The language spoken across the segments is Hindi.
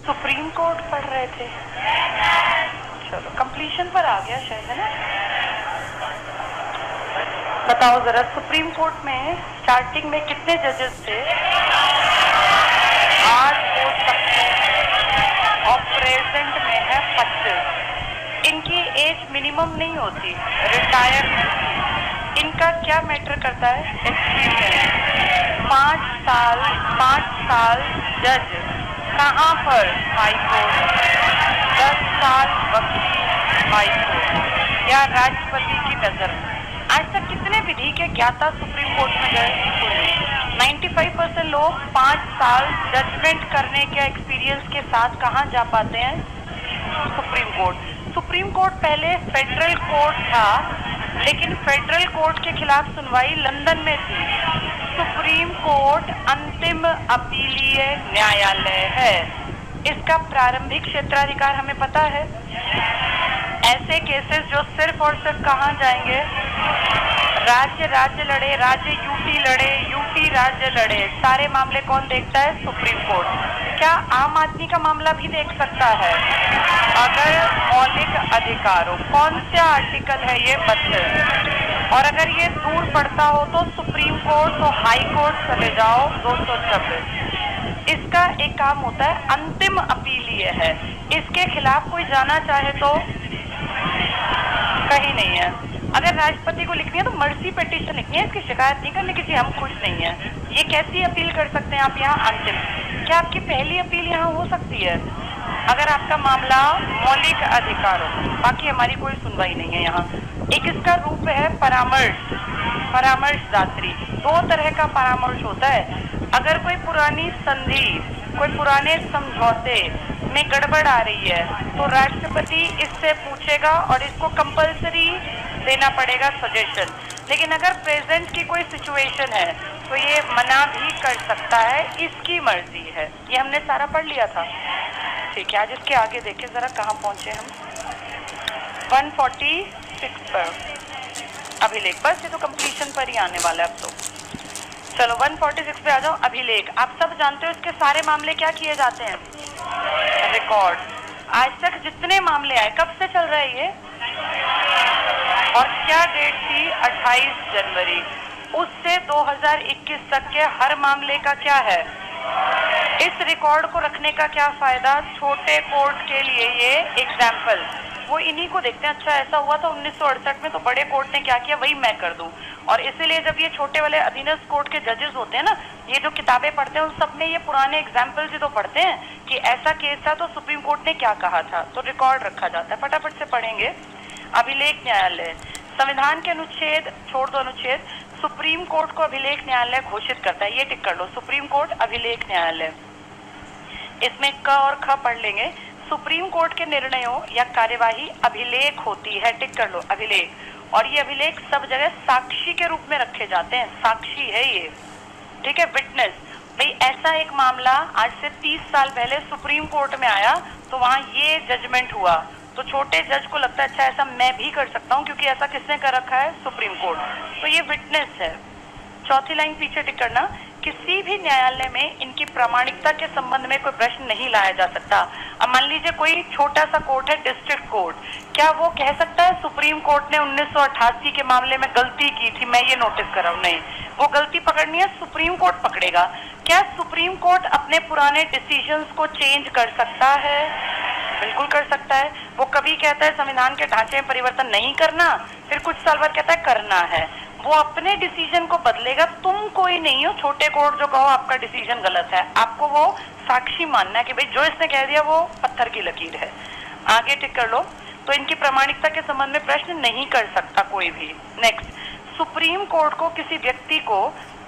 सुप्रीम कोर्ट पढ़ रहे थे। चलो कंप्लीशन पर आ गया शायद, है ना। बताओ जरा, सुप्रीम कोर्ट में स्टार्टिंग में कितने जजेस थे? 8 हो सकते हैं और प्रेजेंट में है 25। इनकी एज मिनिमम नहीं होती, रिटायर होती। इनका क्या मैटर करता है? एक्सपीरियंस। 5 साल जज कहाँ पर? High court. 10 साल वकील हाई कोर्ट या राष्ट्रपति की नजर में। आज तक कितने विधि के ज्ञाता सुप्रीम कोर्ट में गए? 95% लोग 5 साल जजमेंट करने के एक्सपीरियंस के साथ कहाँ जा पाते हैं? Supreme court. सुप्रीम कोर्ट पहले फेडरल कोर्ट था, लेकिन फेडरल कोर्ट के खिलाफ सुनवाई लंदन में थी। सुप्रीम कोर्ट अंतिम अपीलीय न्यायालय है। इसका प्रारंभिक क्षेत्राधिकार हमें पता है। ऐसे केसेस जो सिर्फ और सिर्फ कहाँ जाएंगे? राज्य लड़े, राज्य यूटी लड़े, यूटी राज्य लड़े, सारे मामले कौन देखता है? Supreme court. क्या आम आदमी का मामला भी देख सकता है? अगर मौलिक अधिकारों, कौन सा आर्टिकल है ये? 32। और अगर ये दूर पड़ता हो तो सुप्रीम कोर्ट, तो हाई कोर्ट चले जाओ 226। इसका एक काम होता है, अंतिम अपीलीय है। इसके खिलाफ कोई जाना चाहे तो कहीं नहीं है। अगर राष्ट्रपति को लिखनी है तो मर्सी पिटीशन लिखनी है, इसकी शिकायत नहीं करनी किसी, हम खुश नहीं है। ये कैसी अपील कर सकते हैं आप यहाँ? अंतिम। क्या आपकी पहली अपील यहाँ हो सकती है? अगर आपका मामला मौलिक अधिकारों, बाकी हमारी कोई सुनवाई नहीं है यहाँ। एक इसका रूप है परामर्शदात्री। 2 तरह का परामर्श होता है। अगर कोई पुरानी संधि, कोई पुराने समझौते में गड़बड़ आ रही है तो राष्ट्रपति इससे पूछेगा और इसको कंपल्सरी देना पड़ेगा सजेशन। लेकिन अगर प्रेजेंट की कोई सिचुएशन है तो ये मना भी कर सकता है, इसकी मर्जी है। ये हमने सारा पढ़ लिया था, ठीक है। आज इसके आगे देखें जरा कहाँ पहुंचे हम। 146 पर अभिलेख, बस ये तो कंप्लीशन पर ही आने वाला है अब तो। चलो 146 पे आ जाओ। अभिलेख, आप सब जानते हो इसके सारे मामले क्या किए जाते हैं? रिकॉर्ड। आज तक जितने मामले आए, कब से चल रहा है ये? और क्या डेट थी? 28 जनवरी। उससे 2021 तक के हर मामले का क्या है? इस रिकॉर्ड को रखने का क्या फायदा? छोटे कोर्ट के लिए ये एग्जाम्पल, वो इन्हीं को देखते हैं। अच्छा ऐसा हुआ था 1968 में, तो बड़े कोर्ट ने क्या किया वही मैं कर दूं। और इसीलिए जब ये छोटे वाले अधीनस्थ कोर्ट के जजेस होते हैं ना, ये जो किताबें पढ़ते हैं उन सब में ये पुराने एग्जाम्पल्स ही तो पढ़ते हैं कि ऐसा केस था तो सुप्रीम कोर्ट ने क्या कहा था, तो रिकॉर्ड रखा जाता है। फटाफट से पढ़ेंगे। अभिलेख न्यायालय, संविधान के अनुच्छेद, छोड़ दो अनुच्छेद, सुप्रीम कोर्ट को अभिलेख न्यायालय घोषित करता है। ये टिक कर लो, सुप्रीम कोर्ट अभिलेख न्यायालय। इसमें क और ख पढ़ लेंगे। सुप्रीम कोर्ट के निर्णयों या कार्यवाही अभिलेख होती है, टिक कर लो, अभिलेख। और ये अभिलेख सब जगह साक्षी के रूप में रखे जाते हैं, साक्षी है ये, ठीक है। विटनेस, भाई ऐसा एक मामला आज से 30 साल पहले सुप्रीम कोर्ट में आया तो वहाँ ये जजमेंट हुआ, तो छोटे जज को लगता है अच्छा ऐसा मैं भी कर सकता हूँ, क्योंकि ऐसा किसने कर रखा है? Supreme court. तो ये विटनेस है। चौथी लाइन पीछे टिक करना। किसी भी न्यायालय में इनकी प्रामाणिकता के संबंध में कोई प्रश्न नहीं लाया जा सकता। अब मान लीजिए कोई छोटा सा कोर्ट है, डिस्ट्रिक्ट कोर्ट, क्या वो कह सकता है सुप्रीम कोर्ट ने 1988 के मामले में गलती की थी, मैं ये नोटिस कर रहा हूँ? नहीं, वो गलती पकड़नी है सुप्रीम कोर्ट पकड़ेगा। क्या सुप्रीम कोर्ट अपने पुराने डिसीजंस को चेंज कर सकता है? बिल्कुल कर सकता है। वो कभी कहता है संविधान के ढांचे में परिवर्तन नहीं करना, फिर कुछ साल बाद कहता है करना है। वो अपने डिसीजन को बदलेगा, तुम कोई नहीं हो छोटे कोर्ट जो कहो आपका डिसीजन गलत है, आपको वो साक्षी मानना है कि भाई जो इसने कह दिया वो पत्थर की लकीर है। आगे टिक कर लो। तो इनकी प्रामाणिकता के संबंध में प्रश्न नहीं कर सकता कोई भी। नेक्स्ट, सुप्रीम कोर्ट को किसी व्यक्ति को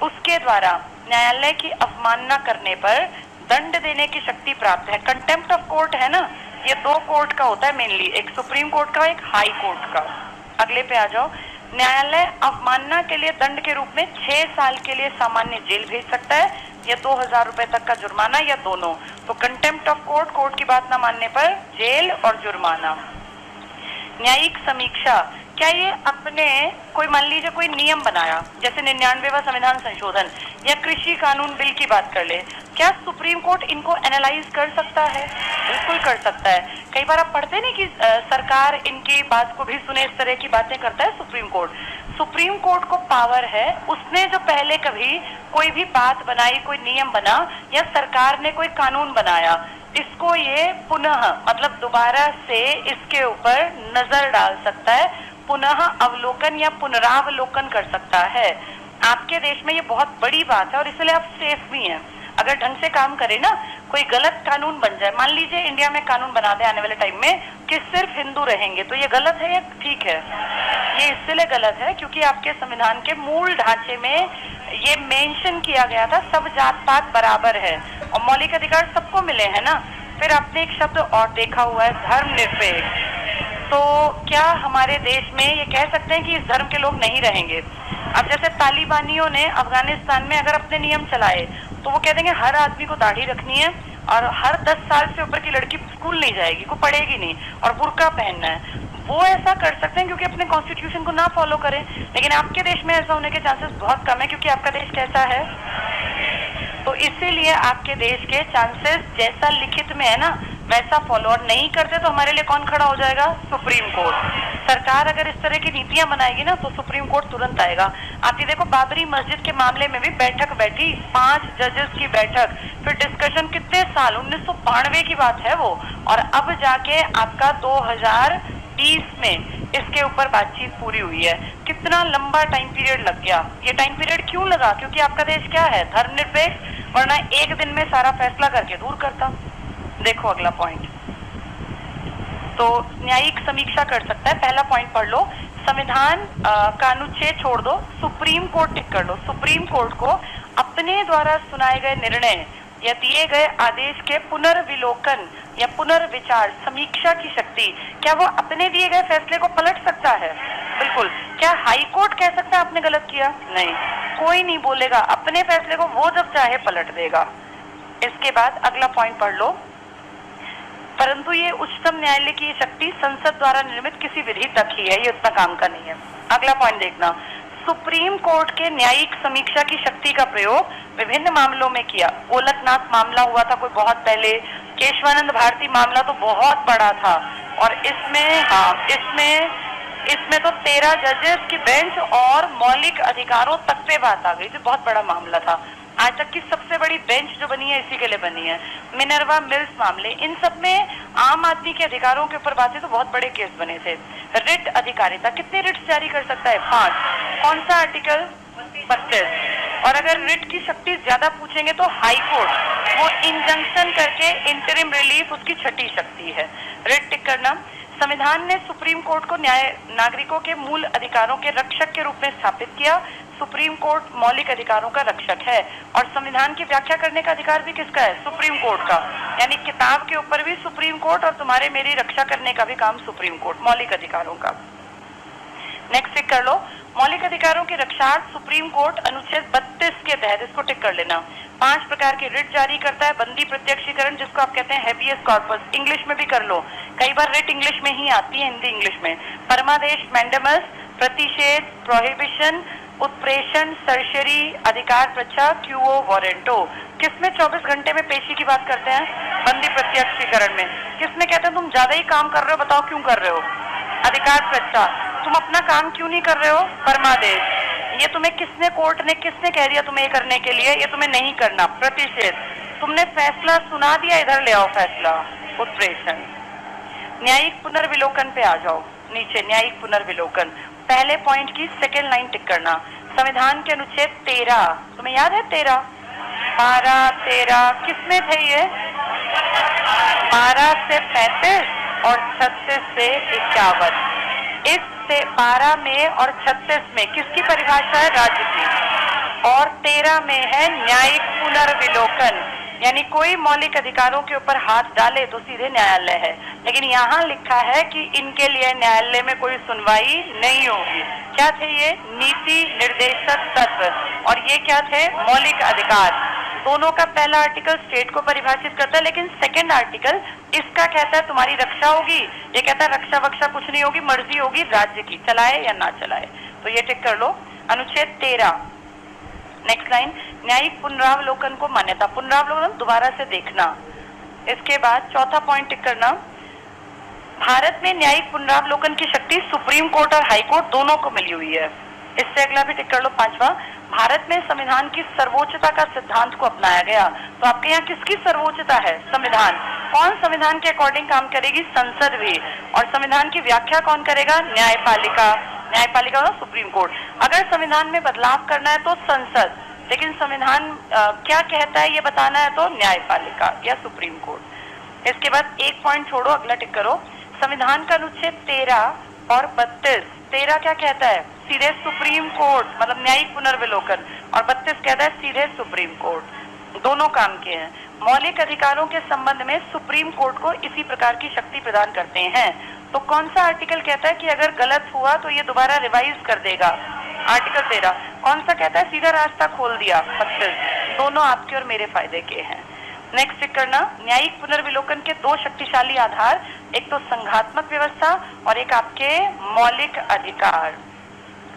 उसके द्वारा न्यायालय की अवमानना करने पर दंड देने की शक्ति प्राप्त है। कंटेम्प्ट ऑफ कोर्ट है ना, ये 2 कोर्ट का होता है मेनली, एक सुप्रीम कोर्ट का, एक हाई कोर्ट का। अगले पे आ जाओ। न्यायालय अवमानना के लिए दंड के रूप में 6 साल के लिए सामान्य जेल भेज सकता है या 2000 रुपए तक का जुर्माना, या दोनों। तो कंटेम्प्ट ऑफ कोर्ट, कोर्ट की बात ना मानने पर जेल और जुर्माना। न्यायिक समीक्षा, क्या ये अपने कोई मान लीजिए कोई नियम बनाया, जैसे 99वां संविधान संशोधन या कृषि कानून बिल की बात कर ले, क्या सुप्रीम कोर्ट इनको एनालाइज कर सकता है? बिल्कुल कर सकता है। कई बार आप पढ़ते नहीं कि सरकार इनकी बात को भी सुने, इस तरह की बातें करता है सुप्रीम कोर्ट। सुप्रीम कोर्ट को पावर है, उसने जो पहले कभी कोई भी बात बनाई, कोई नियम बना या सरकार ने कोई कानून बनाया, इसको ये पुनः मतलब दोबारा से इसके ऊपर नजर डाल सकता है, पुनः अवलोकन या पुनरावलोकन कर सकता है। आपके देश में ये बहुत बड़ी बात है और इसलिए आप सेफ भी हैं। अगर ढंग से काम करे ना, कोई गलत कानून बन जाए, मान लीजिए इंडिया में कानून बना दे आने वाले टाइम में कि सिर्फ हिंदू रहेंगे, तो ये गलत है या ठीक है? ये इसलिए गलत है क्योंकि आपके संविधान के मूल ढांचे में ये मेंशन किया गया था सब जात पात बराबर है और मौलिक अधिकार सबको मिले हैं ना। फिर आपने एक शब्द और देखा हुआ है, धर्मनिरपेक्ष। तो क्या हमारे देश में ये कह सकते हैं कि इस धर्म के लोग नहीं रहेंगे? अब जैसे तालिबानियों ने अफगानिस्तान में अगर अपने नियम चलाए तो वो कह देंगे हर आदमी को दाढ़ी रखनी है और हर 10 साल से ऊपर की लड़की स्कूल नहीं जाएगी, को पढ़ेगी नहीं और बुर्का पहनना है। वो ऐसा कर सकते हैं क्योंकि अपने कॉन्स्टिट्यूशन को ना फॉलो करें, लेकिन आपके देश में ऐसा होने के चांसेस बहुत कम है क्योंकि आपका देश कैसा है। तो इसीलिए आपके देश के चांसेस जैसा लिखित में है ना वैसा फॉलो, और नहीं करते तो हमारे लिए कौन खड़ा हो जाएगा? Supreme court. सरकार अगर इस तरह की नीतियां बनाएगी ना तो सुप्रीम कोर्ट तुरंत आएगा। आप ये देखो, बाबरी मस्जिद के मामले में भी बैठक बैठी, 5 जजेस की बैठक, फिर डिस्कशन कितने साल, 1992 की बात है वो, और अब जाके आपका 2020 में इसके ऊपर बातचीत पूरी हुई है। कितना लंबा टाइम पीरियड लग गया। ये टाइम पीरियड क्यों लगा? क्योंकि आपका देश क्या है? धर्मनिरपेक्ष, वरना एक दिन में सारा फैसला करके दूर करता। देखो अगला पॉइंट, तो न्यायिक समीक्षा कर सकता है। पहला पॉइंट पढ़ लो, संविधान का अनुच्छेद छोड़ दो, सुप्रीम कोर्ट टिक कर लो। सुप्रीम कोर्ट को अपने द्वारा सुनाए गए निर्णय या दिए गए आदेश के पुनर्विलोकन या पुनर्विचार, समीक्षा की शक्ति, क्या वो अपने दिए गए फैसले को पलट सकता है? बिल्कुल। क्या हाई कोर्ट कह सकता है आपने गलत किया? नहीं, कोई नहीं बोलेगा, अपने फैसले को वो जब चाहे पलट देगा। इसके बाद अगला पॉइंट पढ़ लो, परंतु ये उच्चतम न्यायालय की शक्ति संसद द्वारा निर्मित किसी विधि तक ही है, ये उतना काम का नहीं है। अगला पॉइंट देखना, सुप्रीम कोर्ट के न्यायिक समीक्षा की शक्ति का प्रयोग विभिन्न मामलों में किया। गोलकनाथ मामला हुआ था कोई बहुत पहले, केशवानंद भारती मामला तो बहुत बड़ा था, और इसमें तो 13 जजेस की बेंच और मौलिक अधिकारों तक पे बात आ गई थी, बहुत बड़ा मामला था। आज तक की सबसे बड़ी बेंच जो बनी है इसी के लिए बनी है। मिनर्वा मिल्स मामले, इन सब में आम आदमी के अधिकारों के ऊपर बातें, तो बहुत बड़े केस बने थे। रिट अधिकारिता, कितने रिट्स जारी कर सकता है? 5। कौन सा आर्टिकल? 32। और अगर रिट की शक्ति ज्यादा पूछेंगे तो हाई कोर्ट वो इंजंक्शन करके इंटरिम रिलीफ, उसकी 6ठी शक्ति है। रिट टिक करना। संविधान ने सुप्रीम कोर्ट को नागरिकों के मूल अधिकारों के रक्षक के रूप में स्थापित किया। सुप्रीम कोर्ट मौलिक अधिकारों का रक्षक है, और संविधान की व्याख्या करने का अधिकार भी किसका है? सुप्रीम कोर्ट का। यानी किताब के ऊपर भी सुप्रीम कोर्ट, और तुम्हारे मेरी रक्षा करने का भी काम सुप्रीम कोर्ट, मौलिक अधिकारों का। नेक्स्ट टिक कर लो, मौलिक अधिकारों की रक्षार्थ सुप्रीम कोर्ट अनुच्छेद 32 के तहत, इसको टिक कर लेना, 5 प्रकार की रिट जारी करता है। बंदी प्रत्यक्षीकरण, जिसको आप कहते हैं हेबियस कॉर्पस, इंग्लिश में भी कर लो, कई बार रिट इंग्लिश में ही आती है, हिंदी इंग्लिश में। परमादेश, मैंडेमस, प्रतिषेध, प्रोहिबिशन, उत्प्रेषण, सर्शरी, अधिकार प्रच्छा, क्यूओ वारंटो। किसमें 24 घंटे में पेशी की बात करते हैं? बंदी प्रत्यक्षीकरण में। किसमें कहते हैं तुम ज्यादा ही काम कर रहे हो, बताओ क्यों कर रहे हो? अधिकार प्रच्छा। तुम अपना काम क्यों नहीं कर रहे हो? परमादेश। ये तुम्हें किसने, कोर्ट ने किसने कह दिया तुम्हें ये करने के लिए? ये तुम्हें नहीं करना, प्रतिषेध। तुमने फैसला सुना दिया, इधर ले आओ फैसला, उत्प्रेषण। न्यायिक पुनर्विलोकन पे आ जाओ, नीचे न्यायिक पुनर्विलोकन। पहले पॉइंट की सेकेंड लाइन टिक करना। संविधान के अनुच्छेद 13, तुम्हें याद है 13, 12, 13 किसमें थे ये? 12 से 35 और 36 से 51। इस से 12 में और 36 में किसकी परिभाषा है? राज्य की। और 13 में है न्यायिक पुनर्विलोकन, यानी कोई मौलिक अधिकारों के ऊपर हाथ डाले तो सीधे न्यायालय है। लेकिन यहाँ लिखा है कि इनके लिए न्यायालय में कोई सुनवाई नहीं होगी। क्या थे ये? नीति निर्देशक तत्व। और ये क्या थे? मौलिक अधिकार। दोनों का पहला आर्टिकल स्टेट को परिभाषित करता है, लेकिन सेकंड आर्टिकल इसका कहता है तुम्हारी रक्षा होगी, ये कहता है रक्षा वक्षा कुछ नहीं होगी, मर्जी होगी राज्य की, चलाए या ना चलाए। तो ये टिक कर लो। अनुच्छेद 13, नेक्स्ट लाइन, न्यायिक पुनरावलोकन को मान्यता। पुनरावलोकन दोबारा से देखना। इसके बाद चौथा पॉइंट टिक करना, भारत में न्यायिक पुनरावलोकन की शक्ति सुप्रीम कोर्ट और हाई कोर्ट दोनों को मिली हुई है। इससे अगला भी टिक कर लो। पांचवा, भारत में संविधान की सर्वोच्चता का सिद्धांत को अपनाया गया। तो आपके यहाँ किसकी सर्वोच्चता है? संविधान। कौन संविधान के अकॉर्डिंग काम करेगी? संसद भी। और संविधान की व्याख्या कौन करेगा? न्यायपालिका। न्यायपालिका और सुप्रीम कोर्ट। अगर संविधान में बदलाव करना है तो संसद, लेकिन संविधान क्या कहता है ये बताना है तो न्यायपालिका या सुप्रीम कोर्ट। इसके बाद एक पॉइंट छोड़ो, अगला टिक करो। संविधान का अनुच्छेद 13 और 32, 13 क्या कहता है? सीधे सुप्रीम कोर्ट, मतलब न्यायिक पुनर्विलोकन, और 32 कहता है सीधे सुप्रीम कोर्ट। दोनों काम के हैं। मौलिक अधिकारों के संबंध में सुप्रीम कोर्ट को इसी प्रकार की शक्ति प्रदान करते हैं। तो कौन सा आर्टिकल कहता है कि अगर गलत हुआ तो ये दोबारा रिवाइज कर देगा? आर्टिकल 13। कौन सा कहता है सीधा रास्ता खोल दिया? 32। दोनों आपके और मेरे फायदे के हैं। नेक्स्ट टिक करना, न्यायिक पुनर्विलोकन के दो शक्तिशाली आधार, एक तो संघात्मक व्यवस्था और एक आपके मौलिक अधिकार।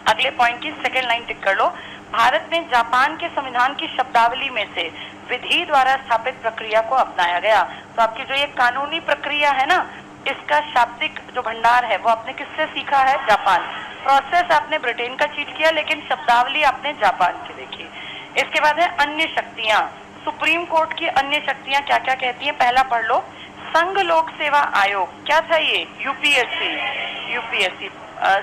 अगले पॉइंट की सेकेंड लाइन टिक कर लो। भारत में जापान के संविधान की शब्दावली में से विधि द्वारा स्थापित प्रक्रिया को अपनाया गया। तो आपकी जो ये कानूनी प्रक्रिया है ना, इसका शाब्दिक जो भंडार है वो आपने किससे सीखा है? जापान। प्रोसेस आपने ब्रिटेन का चीट किया, लेकिन शब्दावली आपने जापान की देखी। इसके बाद है अन्य शक्तियां। सुप्रीम कोर्ट की अन्य शक्तियां क्या क्या कहती हैं? पहला पढ़ लो, संघ लोक सेवा आयोग। क्या था ये? यूपीएससी। यूपीएससी।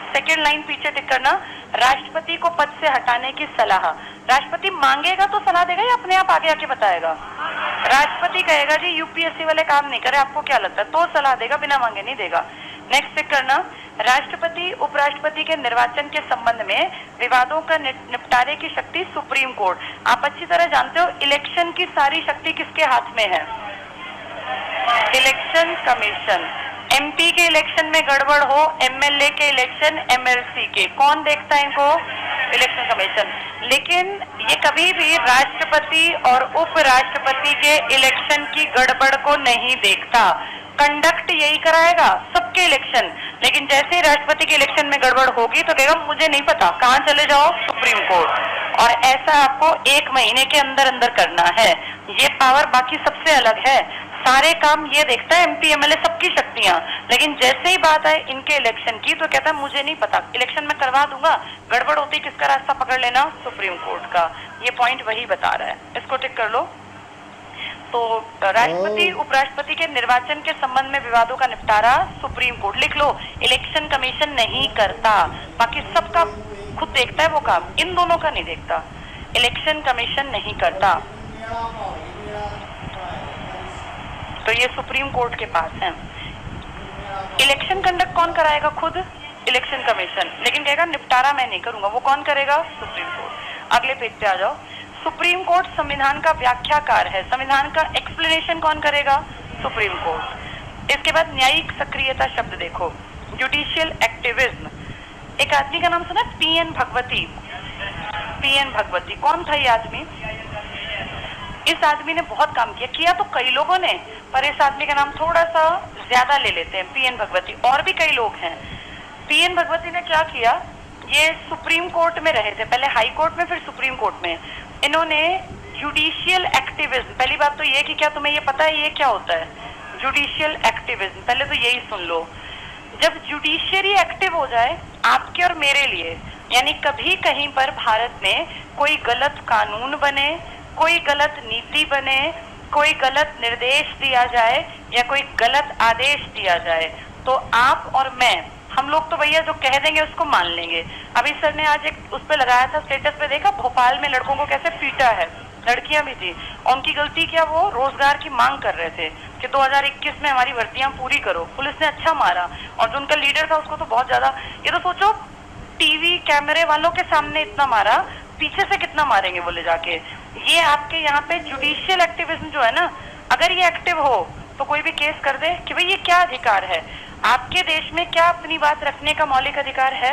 सेकेंड लाइन पीछे टिक करना, राष्ट्रपति को पद से हटाने की सलाह। राष्ट्रपति मांगेगा तो सलाह देगा या अपने आप आगे आके बताएगा? राष्ट्रपति कहेगा जी यूपीएससी वाले काम नहीं करे, आपको क्या लगता है, तो सलाह देगा, बिना मांगे नहीं देगा। नेक्स्ट टिक करना, राष्ट्रपति उपराष्ट्रपति के निर्वाचन के संबंध में विवादों का निपटारे की शक्ति सुप्रीम कोर्ट। आप अच्छी तरह जानते हो इलेक्शन की सारी शक्ति किसके हाथ में है? Election commission. एमपी के इलेक्शन में गड़बड़ हो, एमएलए के इलेक्शन, एमएलसी के, कौन देखता है इनको? Election commission. लेकिन ये कभी भी राष्ट्रपति और उपराष्ट्रपति के इलेक्शन की गड़बड़ को नहीं देखता। कंडक्ट यही कराएगा सबके इलेक्शन, लेकिन जैसे ही राष्ट्रपति के इलेक्शन में गड़बड़ होगी तो कहेगा मुझे नहीं पता, कहाँ चले जाओ? Supreme court. और ऐसा आपको 1 महीने के अंदर अंदर करना है। ये पावर बाकी सबसे अलग है, सारे काम ये देखता है, एमपी एमएलए सबकी शक्तियां, लेकिन जैसे ही बात आए इनके इलेक्शन की तो कहता है मुझे नहीं पता, इलेक्शन में करवा दूंगा, गड़बड़ होती किसका रास्ता पकड़ लेना? सुप्रीम कोर्ट का। ये पॉइंट वही बता रहा है, इसको टिक कर लो। तो राष्ट्रपति उपराष्ट्रपति के निर्वाचन के संबंध में विवादों का निपटारा सुप्रीम कोर्ट। लिख लो, इलेक्शन कमीशन नहीं करता, बाकी सबका खुद देखता है वो काम, इन दोनों का नहीं देखता। इलेक्शन कमीशन नहीं करता, तो ये सुप्रीम कोर्ट के पास है। इलेक्शन कंडक्ट कौन कराएगा? खुद इलेक्शन कमीशन, लेकिन कहेगा निपटारा मैं नहीं करूंगा, वो कौन करेगा? Supreme court. अगले पेज पे आ जाओ। सुप्रीम कोर्ट संविधान का व्याख्याकार है, संविधान का एक्सप्लेनेशन कौन करेगा? Supreme court. इसके बाद न्यायिक सक्रियता शब्द देखो, जुडिशियल एक्टिविज्म। एक आदमी का नाम सुना? पीएन भगवती। पीएन भगवती कौन था ये आदमी? इस आदमी ने बहुत काम किया तो कई लोगों ने, पर इस आदमी का नाम थोड़ा सा ज्यादा ले लेते हैं, पीएन भगवती। और भी कई लोग हैं। पीएन भगवती ने क्या किया? ये सुप्रीम कोर्ट में रहे थे, पहले हाई कोर्ट में फिर सुप्रीम कोर्ट में। इन्होंने जुडिशियल एक्टिविज्म, पहली बात तो ये कि क्या तुम्हें ये पता है ये क्या होता है? जुडिशियल एक्टिविज्म, पहले तो यही सुन लो। जब जुडिशियरी एक्टिव हो जाए आपके और मेरे लिए, यानी कभी कहीं पर भारत में कोई गलत कानून बने, कोई गलत नीति बने, कोई गलत निर्देश दिया जाए या कोई गलत आदेश दिया जाए, तो आप और मैं, हम लोग तो भैया जो कह देंगे उसको मान लेंगे। अभी सर ने आज एक उस पे लगाया था, स्टेटस पे देखा, भोपाल में लड़कों को कैसे पीटा है, लड़कियां भी थी। उनकी गलती क्या? वो रोजगार की मांग कर रहे थे कि 2021 में हमारी भर्तियां पूरी करो। पुलिस ने अच्छा मारा, और जो उनका लीडर था उसको तो बहुत ज्यादा। ये तो सोचो, टीवी कैमरे वालों के सामने इतना मारा, पीछे से कितना मारेंगे वो ले जाके। ये आपके यहाँ पे जुडिशियल एक्टिविज्म जो है ना, अगर ये एक्टिव हो तो कोई भी केस कर दे कि भाई ये क्या अधिकार है। आपके देश में क्या अपनी बात रखने का मौलिक अधिकार है?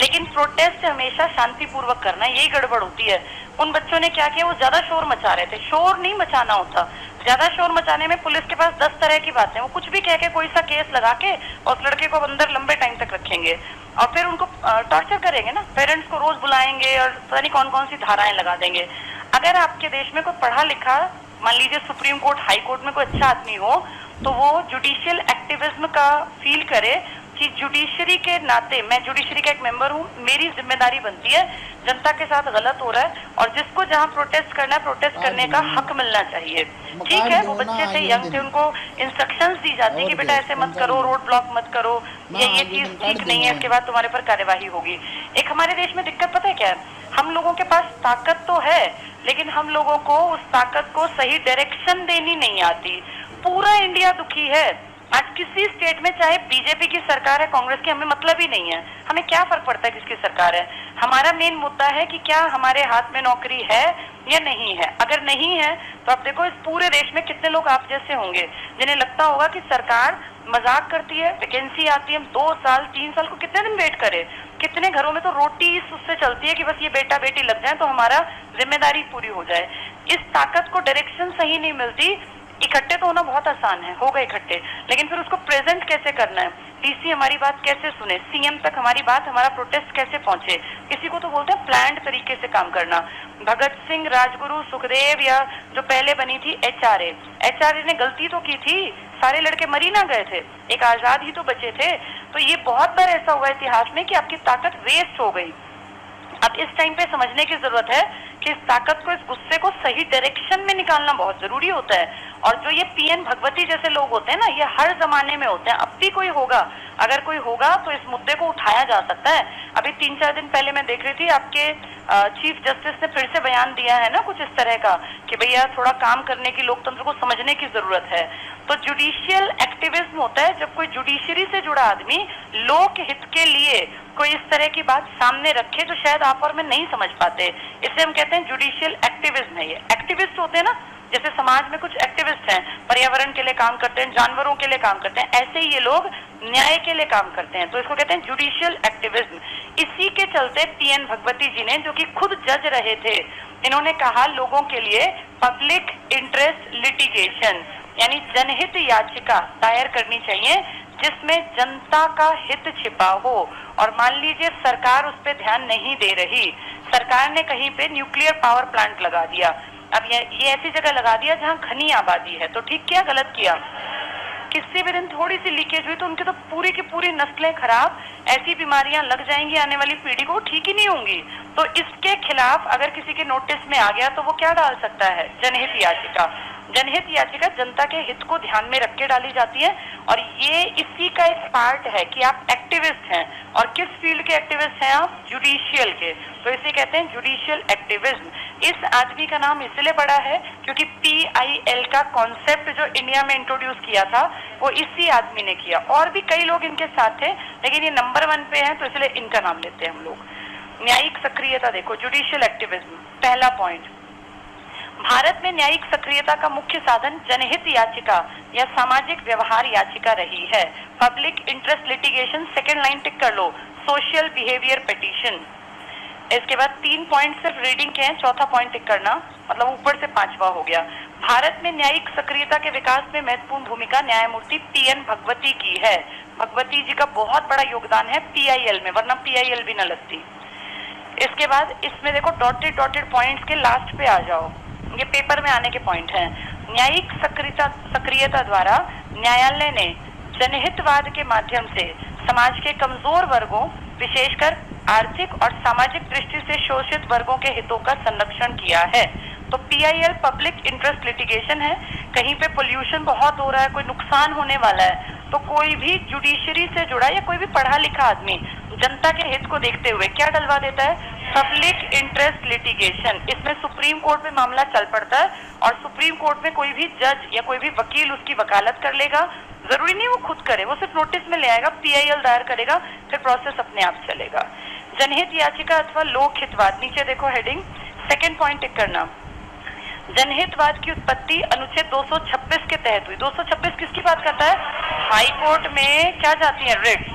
लेकिन प्रोटेस्ट हमेशा शांतिपूर्वक करना, यही गड़बड़ होती है। उन बच्चों ने क्या किया, वो ज्यादा शोर मचा रहे थे। शोर नहीं मचाना होता, ज्यादा शोर मचाने में पुलिस के पास 10 तरह की बातें, वो कुछ भी कह के कोई सा केस लगा के और उस लड़के को अंदर लंबे टाइम तक रखेंगे और फिर उनको टॉर्चर करेंगे ना, पेरेंट्स को रोज बुलाएंगे और पता नहीं कौन कौन सी धाराएं लगा देंगे। अगर आपके देश में कोई पढ़ा लिखा, मान लीजिए सुप्रीम कोर्ट, हाई कोर्ट में कोई अच्छा आदमी हो, तो वो जुडिशियल एक्टिविज्म का फील करे कि जुडिशरी के नाते, मैं जुडिशरी का एक मेंबर हूँ, मेरी जिम्मेदारी बनती है, जनता के साथ गलत हो रहा है और जिसको जहाँ प्रोटेस्ट करना है प्रोटेस्ट करने का हक मिलना चाहिए। ठीक है, वो बच्चे थे, यंग थे, उनको इंस्ट्रक्शंस दी जाती है कि बेटा ऐसे मत करो, रोड ब्लॉक मत करो, ये चीज ठीक नहीं है, इसके बाद तुम्हारे पर कार्यवाही होगी। एक हमारे देश में दिक्कत पता है क्या है, हम लोगों के पास ताकत तो है लेकिन हम लोगों को उस ताकत को सही डायरेक्शन देनी नहीं आती। पूरा इंडिया दुखी है आज, किसी स्टेट में चाहे बीजेपी की सरकार है, कांग्रेस की, हमें मतलब ही नहीं है, हमें क्या फर्क पड़ता है किसकी सरकार है। हमारा मेन मुद्दा है कि क्या हमारे हाथ में नौकरी है या नहीं है। अगर नहीं है तो आप देखो इस पूरे देश में कितने लोग आप जैसे होंगे जिन्हें लगता होगा कि सरकार मजाक करती है, वैकेंसी आती है, हम 2 साल 3 साल को कितने दिन वेट करें। कितने घरों में तो रोटी उससे चलती है कि बस ये बेटा बेटी लग जाए तो हमारा जिम्मेदारी पूरी हो जाए। इस ताकत को डायरेक्शन सही नहीं मिलती। इकट्ठे तो होना बहुत आसान है, हो गए इकट्ठे, लेकिन फिर उसको प्रेजेंट कैसे करना है, डीसी हमारी बात कैसे सुने, सीएम तक हमारी बात, हमारा प्रोटेस्ट कैसे पहुंचे, किसी को तो बोलते हैं प्लान्ड तरीके से काम करना। भगत सिंह, राजगुरु, सुखदेव या जो पहले बनी थी एचआरए ने गलती तो की थी, सारे लड़के मरी ना गए थे, एक आजाद ही तो बचे थे। तो ये बहुत बार ऐसा हुआ इतिहास में कि आपकी ताकत वेस्ट हो गई। अब इस टाइम पे समझने की जरूरत है कि इस ताकत को, इस गुस्से को सही डायरेक्शन में निकालना बहुत जरूरी होता है। और जो ये पीएन भगवती जैसे लोग होते हैं ना, ये हर जमाने में होते हैं, अब भी कोई होगा, अगर कोई होगा तो इस मुद्दे को उठाया जा सकता है। अभी 3-4 दिन पहले मैं देख रही थी आपके चीफ जस्टिस ने फिर से बयान दिया है ना कुछ इस तरह का कि भैया थोड़ा काम करने की, लोकतंत्र को समझने की जरूरत है। तो जुडिशियल एक्टिविज्म होता है जब कोई जुडिशरी से जुड़ा आदमी लोक हित के लिए कोई इस तरह की बात सामने रखे जो शायद आप और मैं नहीं समझ पाते, इससे हम कहते हैं जुडिशियल एक्टिविज्म है। ये एक्टिविस्ट होते हैं ना, जैसे समाज में कुछ एक्टिविस्ट हैं, पर्यावरण के लिए काम करते हैं, जानवरों के लिए काम करते हैं, ऐसे ही ये लोग न्याय के लिए काम करते हैं, तो इसको कहते हैं जुडिशियल एक्टिविज्म। इसी के चलते पीएन भगवती जी ने, जो कि खुद जज रहे थे, इन्होंने कहा लोगों के लिए पब्लिक इंटरेस्ट लिटिगेशन यानी जनहित याचिका दायर करनी चाहिए जिसमें जनता का हित छिपा हो। और मान लीजिए सरकार उस पर ध्यान नहीं दे रही, सरकार ने कहीं पे न्यूक्लियर पावर प्लांट लगा दिया, अब ये ऐसी जगह लगा दिया जहां घनी आबादी है, तो ठीक किया गलत किया। किसी भी दिन थोड़ी सी लीकेज हुई तो उनकी तो पूरी की पूरी नस्लें खराब, ऐसी बीमारियां लग जाएंगी आने वाली पीढ़ी को, ठीक ही नहीं होंगी। तो इसके खिलाफ अगर किसी के नोटिस में आ गया तो वो क्या डाल सकता है, जनहित याचिका। जनहित याचिका जनता के हित को ध्यान में रख के डाली जाती है और ये इसी का एक पार्ट है कि आप एक्टिविस्ट हैं। और किस फील्ड के एक्टिविस्ट हैं आप, जुडिशियल के, तो इसे कहते हैं जुडिशियल एक्टिविज्म। इस आदमी का नाम इसलिए पड़ा है क्योंकि PIL का कॉन्सेप्ट जो इंडिया में इंट्रोड्यूस किया था वो इसी आदमी ने किया। और भी कई लोग इनके साथ थे लेकिन ये नंबर 1 पे हैं तो इसलिए इनका नाम लेते हैं हम लोग। न्यायिक सक्रियता देखो, जुडिशियल एक्टिविज्म, पहला पॉइंट, भारत में न्यायिक सक्रियता का मुख्य साधन जनहित याचिका या सामाजिक व्यवहार याचिका रही है। Public interest litigation, second line tick कर लो, सोशल बिहेवियर पिटीशन। इसके बाद 3 पॉइंट सिर्फ रीडिंग के हैं, चौथा पॉइंट टिक करना, मतलब ऊपर से 5वां हो गया। भारत में न्यायिक सक्रियता के विकास में महत्वपूर्ण भूमिका न्यायमूर्ति पीएन भगवती की है। भगवती जी का बहुत बड़ा योगदान है PIL में, वरना PIL भी न लगती। इसके बाद इसमें देखो डॉटेड पॉइंट्स के लास्ट पे आ जाओ, ये पेपर में आने के पॉइंट हैं। न्यायिक सक्रियता द्वारा न्यायालय ने जनहितवाद के माध्यम से समाज के कमजोर वर्गों, विशेषकर आर्थिक और सामाजिक दृष्टि से शोषित वर्गों के हितों का संरक्षण किया है। तो PIL पब्लिक इंटरेस्ट लिटिगेशन है, कहीं पे पोल्यूशन बहुत हो रहा है, कोई नुकसान होने वाला है, तो कोई भी जुडिशरी से जुड़ा या कोई भी पढ़ा लिखा आदमी जनता के हित को देखते हुए क्या डलवा देता है, पब्लिक इंटरेस्ट लिटिगेशन। इसमें सुप्रीम कोर्ट में मामला चल पड़ता है और सुप्रीम कोर्ट में कोई भी जज या कोई भी वकील उसकी वकालत कर लेगा, जरूरी नहीं वो खुद करे, वो सिर्फ नोटिस में ले आएगा, PIL दायर करेगा, फिर प्रोसेस अपने आप चलेगा। जनहित याचिका अथवा लोक हितवाद, नीचे देखो हेडिंग, सेकंड पॉइंट टिक करना। जनहितवाद की उत्पत्ति अनुच्छेद 226 के तहत हुई। 226 किसकी बात करता है, हाई कोर्ट में क्या जाती है, रिट।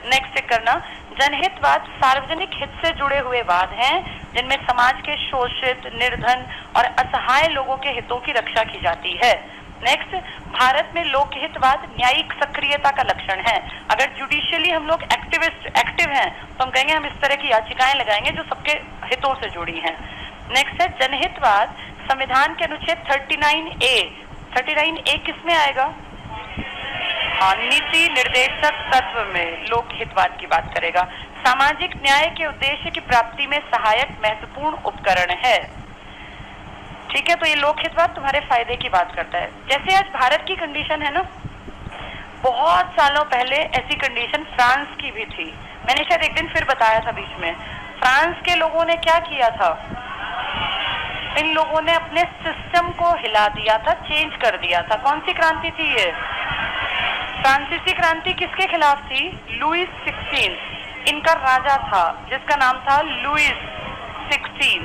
नेक्स्ट टिक करना, जनहितवाद सार्वजनिक हित से जुड़े हुए वाद हैं जिनमें समाज के शोषित, निर्धन और असहाय लोगों के हितों की रक्षा की जाती है। नेक्स्ट, भारत में लोकहितवाद न्यायिक सक्रियता का लक्षण है। अगर जुडिशियली हम लोग एक्टिव हैं तो हम कहेंगे हम इस तरह की याचिकाएं लगाएंगे जो सबके हितों से जुड़ी हैं। नेक्स्ट है जनहितवाद संविधान के अनुच्छेद 39A किस में आएगा? हाँ, नीति निर्देशक तत्व में लोकहितवाद की बात करेगा। सामाजिक न्याय के उद्देश्य की प्राप्ति में सहायक महत्वपूर्ण उपकरण है। ठीक है, तो ये लोकहितवाद तुम्हारे फायदे की बात करता है। जैसे आज भारत की कंडीशन है ना, बहुत सालों पहले ऐसी कंडीशन फ्रांस की भी थी। मैंने शायद एक दिन फिर बताया था बीच में। फ्रांस के लोगों ने क्या किया था? इन लोगों ने अपने सिस्टम को हिला दिया था, चेंज कर दिया था। कौन सी क्रांति थी ये? फ्रांसीसी क्रांति किसके खिलाफ थी? लुईस 16 इनका राजा था जिसका नाम था लुईस 16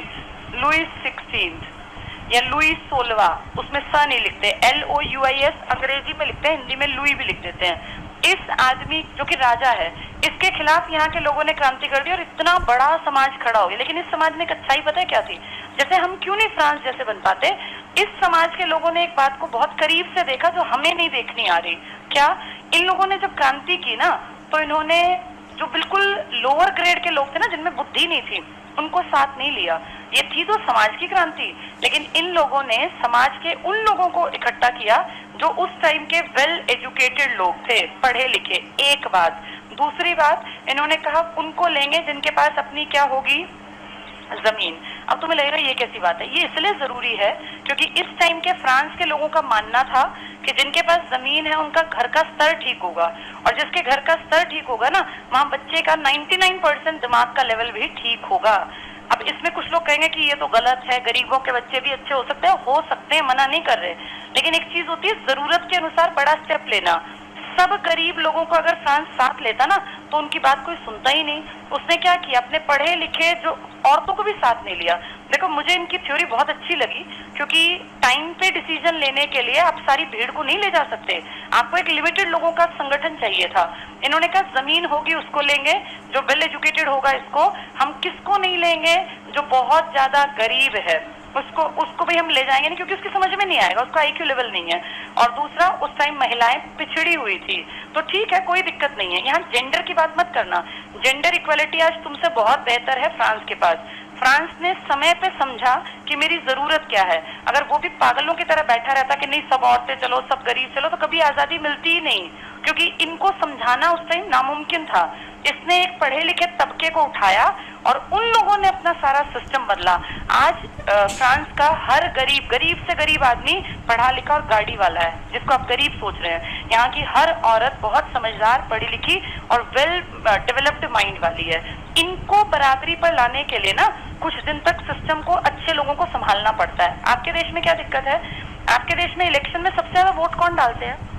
या लुईस 16। उसमें स नहीं लिखते, LOUIS अंग्रेजी में लिखते हैं, हिंदी में लुई भी लिख देते हैं। इस आदमी जो कि राजा है, इसके खिलाफ यहाँ के लोगों ने क्रांति कर दी और इतना बड़ा समाज खड़ा हो गया। लेकिन इस समाज में एक अच्छाई पता है क्या थी? जैसे हम क्यों नहीं फ्रांस जैसे बन पाते, इस समाज के लोगों ने एक बात को बहुत करीब से देखा जो हमें नहीं देखनी आ रही। क्या? इन लोगों ने जब क्रांति की ना, तो इन्होंने जो बिल्कुल लोअर ग्रेड के लोग थे ना, जिनमें बुद्धि नहीं थी, उनको साथ नहीं लिया। ये थी तो समाज की क्रांति, लेकिन इन लोगों ने समाज के उन लोगों को इकट्ठा किया जो उस टाइम के वेल एजुकेटेड लोग थे, पढ़े लिखे। एक बात। दूसरी बात, इन्होंने कहा उनको लेंगे जिनके पास अपनी क्या होगी? जमीन। अब तुम्हें लगेगा ये कैसी बात है? ये इसलिए जरूरी है क्योंकि इस टाइम के फ्रांस के लोगों का मानना था कि जिनके पास जमीन है उनका घर का स्तर ठीक होगा, और जिसके घर का स्तर ठीक होगा ना, वहां बच्चे का 99% दिमाग का लेवल भी ठीक होगा। अब इसमें कुछ लोग कहेंगे कि ये तो गलत है, गरीबों के बच्चे भी अच्छे हो सकते हैं, मना नहीं कर रहे, लेकिन एक चीज होती है जरूरत के अनुसार बड़ा स्टेप लेना। सब गरीब लोगों को अगर फ्रांस साथ लेता ना, तो उनकी बात कोई सुनता ही नहीं। उसने क्या किया? अपने पढ़े लिखे जो औरतों को भी साथ नहीं लिया। देखो, मुझे इनकी थ्योरी बहुत अच्छी लगी क्योंकि टाइम पे डिसीजन लेने के लिए आप सारी भीड़ को नहीं ले जा सकते, आपको एक लिमिटेड लोगों का संगठन चाहिए था। इन्होंने कहा जमीन होगी उसको लेंगे जो वेल एजुकेटेड होगा, इसको हम किसको नहीं लेंगे? जो बहुत ज्यादा गरीब है उसको भी हम ले जाएंगे नहीं, क्योंकि उसकी समझ में नहीं आएगा, उसका IQ लेवल नहीं है। और दूसरा, उस टाइम महिलाएं पिछड़ी हुई थी, तो ठीक है, कोई दिक्कत नहीं है। यहाँ जेंडर की बात मत करना, जेंडर इक्वलिटी आज तुमसे बहुत बेहतर है फ्रांस के पास। फ्रांस ने समय पे समझा कि मेरी जरूरत क्या है। अगर वो भी पागलों की तरह बैठा रहता कि नहीं सब औरतें चलो, सब गरीब चलो, तो कभी आजादी मिलती ही नहीं, क्योंकि इनको समझाना उस टाइम नामुमकिन था। इसने एक पढ़े लिखे तबके को उठाया और उन लोगों ने अपना सारा सिस्टम बदला। आज फ्रांस का हर गरीब से गरीब आदमी पढ़ा लिखा और गाड़ी वाला है, जिसको आप गरीब सोच रहे हैं। यहाँ की हर औरत बहुत समझदार, पढ़ी लिखी और वेल डेवलप्ड माइंड वाली है। इनको बराबरी पर लाने के लिए ना कुछ दिन तक सिस्टम को, अच्छे लोगों को संभालना पड़ता है। आपके देश में क्या दिक्कत है? आपके देश में इलेक्शन में सबसे ज्यादा वोट कौन डालते हैं?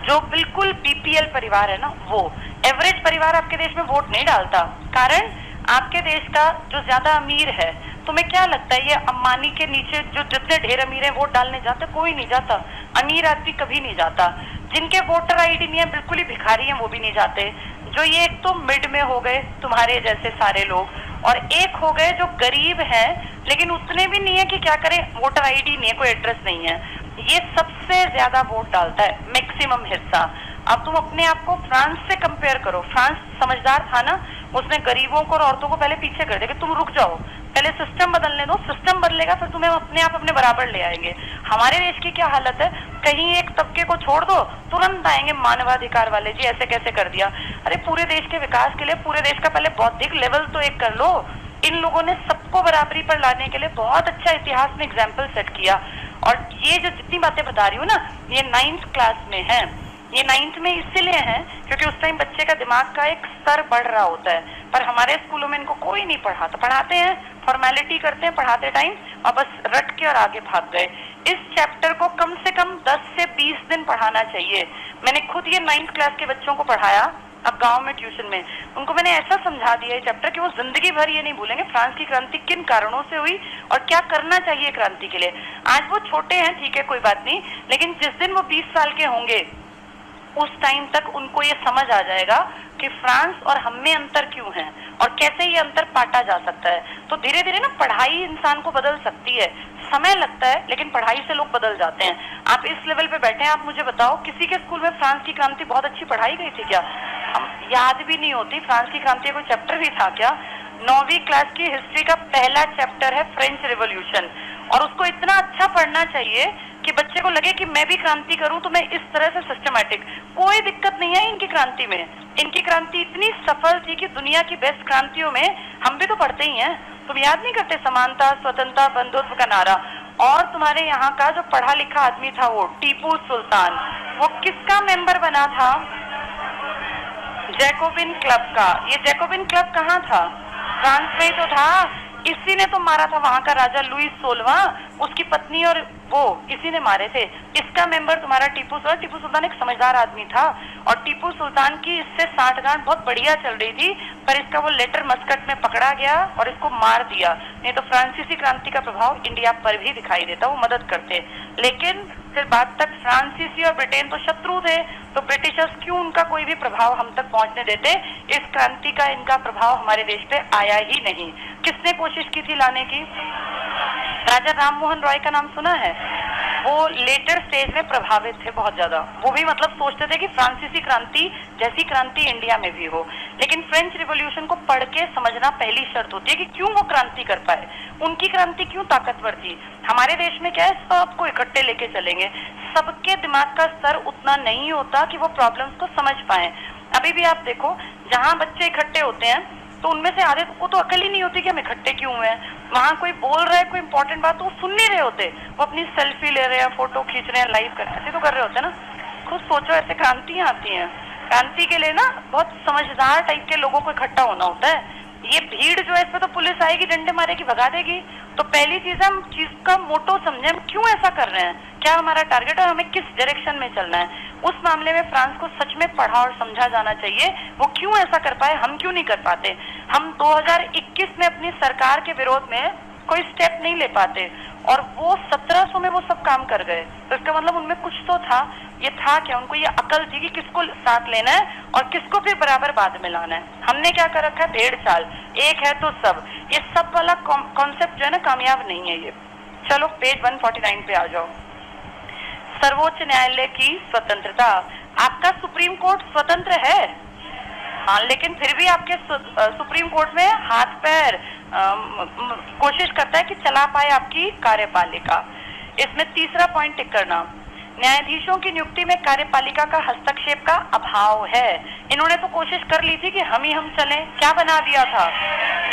जो बिल्कुल BPL परिवार है ना, वो। एवरेज परिवार आपके देश में वोट नहीं डालता। कारण, आपके देश का जो ज्यादा अमीर है, तुम्हें क्या लगता है ये अंबानी के नीचे जो जितने ढेर अमीर हैं वोट डालने जाते? कोई नहीं जाता। अमीर आदमी कभी नहीं जाता। जिनके वोटर ID नहीं है, बिल्कुल ही भिखारी हैं, वो भी नहीं जाते। जो ये एक तो मिड में हो गए तुम्हारे जैसे सारे लोग, और एक हो गए जो गरीब हैं लेकिन उतने भी नहीं है कि क्या करें, वोटर ID नहीं है, कोई एड्रेस नहीं है, ये सबसे ज्यादा वोट डालता है, मैक्सिमम हिस्सा। अब तुम अपने आप को फ्रांस से कंपेयर करो। फ्रांस समझदार था ना, उसने गरीबों को और औरतों को पहले पीछे कर दिया कि तुम रुक जाओ, पहले सिस्टम बदलने दो, सिस्टम बदलेगा फिर तुम्हें अपने आप अपने बराबर ले आएंगे। हमारे देश की क्या हालत है? कहीं एक तबके को छोड़ दो, तुरंत आएंगे मानवाधिकार वाले, जी ऐसे कैसे कर दिया। अरे पूरे देश के विकास के लिए पूरे देश का पहले बौद्धिक लेवल तो एक कर लो। इन लोगों ने सबको बराबरी पर लाने के लिए बहुत अच्छा इतिहास में एग्जाम्पल सेट किया। और ये जो जितनी बातें बता रही हूँ ना, ये 9th क्लास में है। ये 9th में इसीलिए है क्योंकि उस टाइम बच्चे का दिमाग का एक स्तर बढ़ रहा होता है, पर हमारे स्कूलों में इनको कोई नहीं पढ़ाता। पढ़ाते हैं, फॉर्मेलिटी करते हैं पढ़ाते टाइम, और बस रट के और आगे भाग गए। इस चैप्टर को कम से कम 10 से 20 दिन पढ़ाना चाहिए। मैंने खुद ये 9th क्लास के बच्चों को पढ़ाया, अब गांव में ट्यूशन में। उनको मैंने ऐसा समझा दिया ये चैप्टर कि वो जिंदगी भर ये नहीं भूलेंगे फ्रांस की क्रांति किन कारणों से हुई और क्या करना चाहिए क्रांति के लिए। आज वो छोटे हैं, ठीक है, कोई बात नहीं, लेकिन जिस दिन वो 20 साल के होंगे उस टाइम तक उनको ये समझ आ जाएगा कि फ्रांस और हम में अंतर क्यों है और कैसे ये अंतर पाटा जा सकता है। तो धीरे धीरे ना पढ़ाई इंसान को बदल सकती है, समय लगता है लेकिन पढ़ाई से लोग बदल जाते हैं। आप इस लेवल पे बैठे हैं, आप मुझे बताओ किसी के स्कूल में फ्रांस की क्रांति बहुत अच्छी पढ़ाई गई थी क्या? हम याद भी नहीं होती। फ्रांस की क्रांति कोई चैप्टर भी था क्या? 9वीं क्लास की हिस्ट्री का पहला चैप्टर है फ्रेंच रिवॉल्यूशन, और उसको इतना अच्छा पढ़ना चाहिए कि बच्चे को लगे कि मैं भी क्रांति करूं तो मैं इस तरह से सिस्टमैटिक। कोई दिक्कत नहीं है इनकी क्रांति में। इनकी क्रांति इतनी सफल थी कि दुनिया की बेस्ट क्रांतियों में हम भी तो पढ़ते ही हैं। तुम याद नहीं करते समानता, स्वतंत्रता, बंधुत्व का नारा? और तुम्हारे यहाँ का जो पढ़ा लिखा आदमी था वो टीपू सुल्तान, वो किसका मेंबर बना था? जैकोबिन क्लब का। ये जैकोबिन क्लब कहाँ था? फ्रांस में ही तो था। इसी ने तो मारा था वहां का राजा लुईस 16वां, उसकी पत्नी और वो इसी ने मारे थे। इसका मेंबर तुम्हारा टीपू सुल्तान। टीपू सुल्तान एक समझदार आदमी था और टीपू सुल्तान की इससे साठगांठ बहुत बढ़िया चल रही थी, पर इसका वो लेटर मस्कट में पकड़ा गया और इसको मार दिया। नहीं तो फ्रांसीसी क्रांति का प्रभाव इंडिया पर भी दिखाई देता, वो मदद करते। लेकिन फिर बाद तक फ्रांसीसी और ब्रिटेन तो शत्रु थे, तो ब्रिटिशर्स क्यों उनका कोई भी प्रभाव हम तक पहुंचने देते? इस क्रांति का इनका प्रभाव हमारे देश पे आया ही नहीं। किसने कोशिश की थी लाने की? राजा राममोहन रॉय का नाम सुना है? वो लेटर स्टेज में प्रभावित थे बहुत ज्यादा। वो भी मतलब सोचते थे कि फ्रांसीसी क्रांति जैसी क्रांति इंडिया में भी हो। लेकिन फ्रेंच रिवॉल्यूशन को पढ़ के समझना पहली शर्त होती है कि क्यों वो क्रांति कर पाए, उनकी क्रांति क्यों ताकतवर थी। हमारे देश में क्या है, सबको इकट्ठे लेके चलेंगे, सबके दिमाग का स्तर उतना नहीं होता कि वो प्रॉब्लम्स को समझ पाए। अभी भी आप देखो, जहाँ बच्चे इकट्ठे होते हैं तो उनमें से आधे को तो अकल ही नहीं होती कि हम इकट्ठे क्यों हुए हैं। वहां कोई बोल रहा है कोई इंपॉर्टेंट बात तो वो सुन नहीं रहे होते, वो अपनी सेल्फी ले रहे हैं, फोटो खींच रहे हैं, लाइव कर रहे हैं, ऐसे तो कर रहे होते हैं ना। खुद सोचो, ऐसे क्रांतियां आती हैं। क्रांति के लिए ना बहुत समझदार टाइप के लोगों को इकट्ठा होना होता है। ये भीड़ जो है, इस पे तो पुलिस आएगी, डंडे मारेगी, भगा देगी। तो पहली चीज हम चीज का मोटो समझे, हम क्यों ऐसा कर रहे हैं, क्या हमारा टारगेट और हमें किस डायरेक्शन में चलना है। उस मामले में फ्रांस को सच में पढ़ा और समझा जाना चाहिए। वो क्यों ऐसा कर पाए, हम क्यों नहीं कर पाते। हम 2021 में अपनी सरकार के विरोध में कोई स्टेप नहीं ले पाते और वो 1700 में वो सब काम कर गए। तो इसका मतलब उनमें कुछ तो था। ये था क्या? उनको ये अकल थी कि किसको साथ लेना है और किसको फिर बराबर बाद में लाना है। हमने क्या कर रखा है, भेड़ चाल, एक है तो सब। ये सब वाला कॉन्सेप्ट जो है ना, कामयाब नहीं है ये। चलो पेज 149 पे आ जाओ। सर्वोच्च न्यायालय की स्वतंत्रता। आपका सुप्रीम कोर्ट स्वतंत्र है, हाँ, लेकिन फिर भी आपके सुप्रीम कोर्ट में हाथ पैर कोशिश करता है कि चला पाए आपकी कार्यपालिका। इसमें तीसरा पॉइंट टिक करना, न्यायाधीशों की नियुक्ति में कार्यपालिका का हस्तक्षेप का अभाव है। इन्होंने तो कोशिश कर ली थी कि हम चलें, क्या बना दिया था,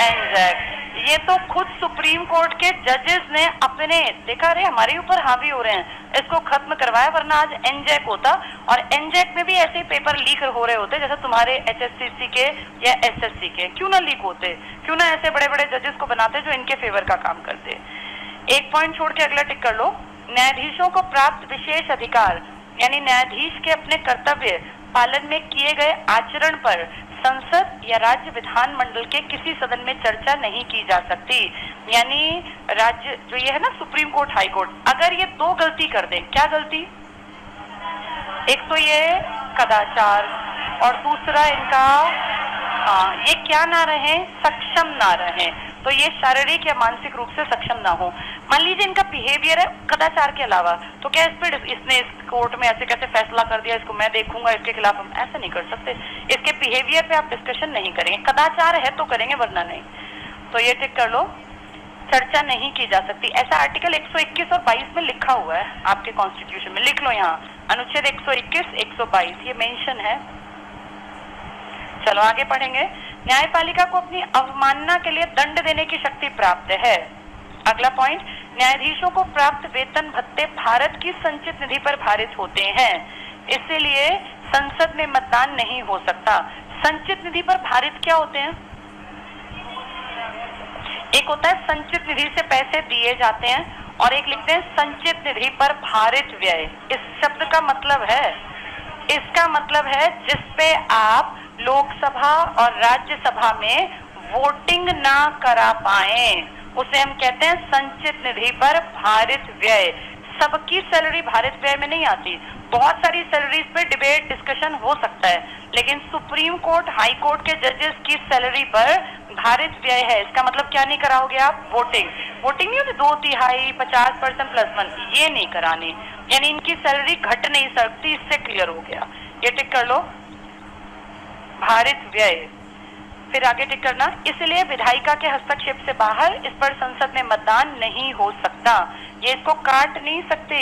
एनजैक। ये तो खुद सुप्रीम कोर्ट के जजेस ने अपने देखा रहे हमारे ऊपर हावी हो रहे हैं, इसको खत्म करवाया, वरना आज एनजैक होता और एनजैक में भी ऐसे पेपर लीक हो रहे होते जैसे तुम्हारे एचएससीसी के या एसएससी के। क्यों ना लीक होते, क्यों ना ऐसे बड़े बड़े जजेस को बनाते जो इनके फेवर का काम करते। एक पॉइंट छोड़ के अगला टिक कर लो, न्यायाधीशों को प्राप्त विशेष अधिकार, यानी न्यायाधीश के अपने कर्तव्य पालन में किए गए आचरण पर संसद या राज्य विधानमंडल के किसी सदन में चर्चा नहीं की जा सकती। यानी राज्य जो ये है ना, सुप्रीम कोर्ट, हाई कोर्ट, अगर ये दो गलती कर दे, क्या गलती, एक तो ये कदाचार और दूसरा इनका ये क्या ना रहे, सक्षम ना रहे, तो ये शारीरिक या मानसिक रूप से सक्षम ना हो। मान लीजिए इनका बिहेवियर है कदाचार के अलावा, तो क्या इस पे इसने इस कोर्ट में ऐसे कैसे फैसला कर दिया, इसको मैं देखूंगा, इसके खिलाफ हम ऐसा नहीं कर सकते। इसके बिहेवियर पे आप डिस्कशन नहीं करेंगे, कदाचार है तो करेंगे वरना नहीं। तो ये टिक कर लो, चर्चा नहीं की जा सकती। ऐसा आर्टिकल 121 और 22 में लिखा हुआ है आपके कॉन्स्टिट्यूशन में, लिख लो यहाँ, अनुच्छेद 121, 122 ये मेंशन है। चलो आगे पढ़ेंगे। न्यायपालिका को अपनी अवमानना के लिए दंड देने की शक्ति प्राप्त है। अगला पॉइंट, न्यायाधीशों को प्राप्त वेतन भत्ते भारत की संचित निधि पर भारित होते हैं, इसीलिए संसद में मतदान नहीं हो सकता। संचित निधि पर भारित क्या होते हैं? एक होता है संचित निधि से पैसे दिए जाते हैं और एक लिखते हैं संचित निधि पर भारित व्यय। इस शब्द का मतलब है, इसका मतलब है जिसपे आप लोकसभा और राज्यसभा में वोटिंग ना करा पाए, उसे हम कहते हैं संचित निधि पर भारित व्यय। सबकी सैलरी भारित व्यय में नहीं आती, बहुत सारी सैलरीज पे डिबेट डिस्कशन हो सकता है, लेकिन सुप्रीम कोर्ट हाई कोर्ट के जजेस की सैलरी पर भारित व्यय है। इसका मतलब क्या नहीं कराओगे आप? वोटिंग नहीं होती 2/3 50% +1, ये नहीं करानी, यानी इनकी सैलरी घट नहीं सकती। इससे क्लियर हो गया, ये टिक कर लो, भारित व्यय। फिर आगे टिक करना, इसलिए विधायिका के हस्तक्षेप से बाहर इस पर संसद में मतदान नहीं हो सकता। ये इसको काट नहीं सकते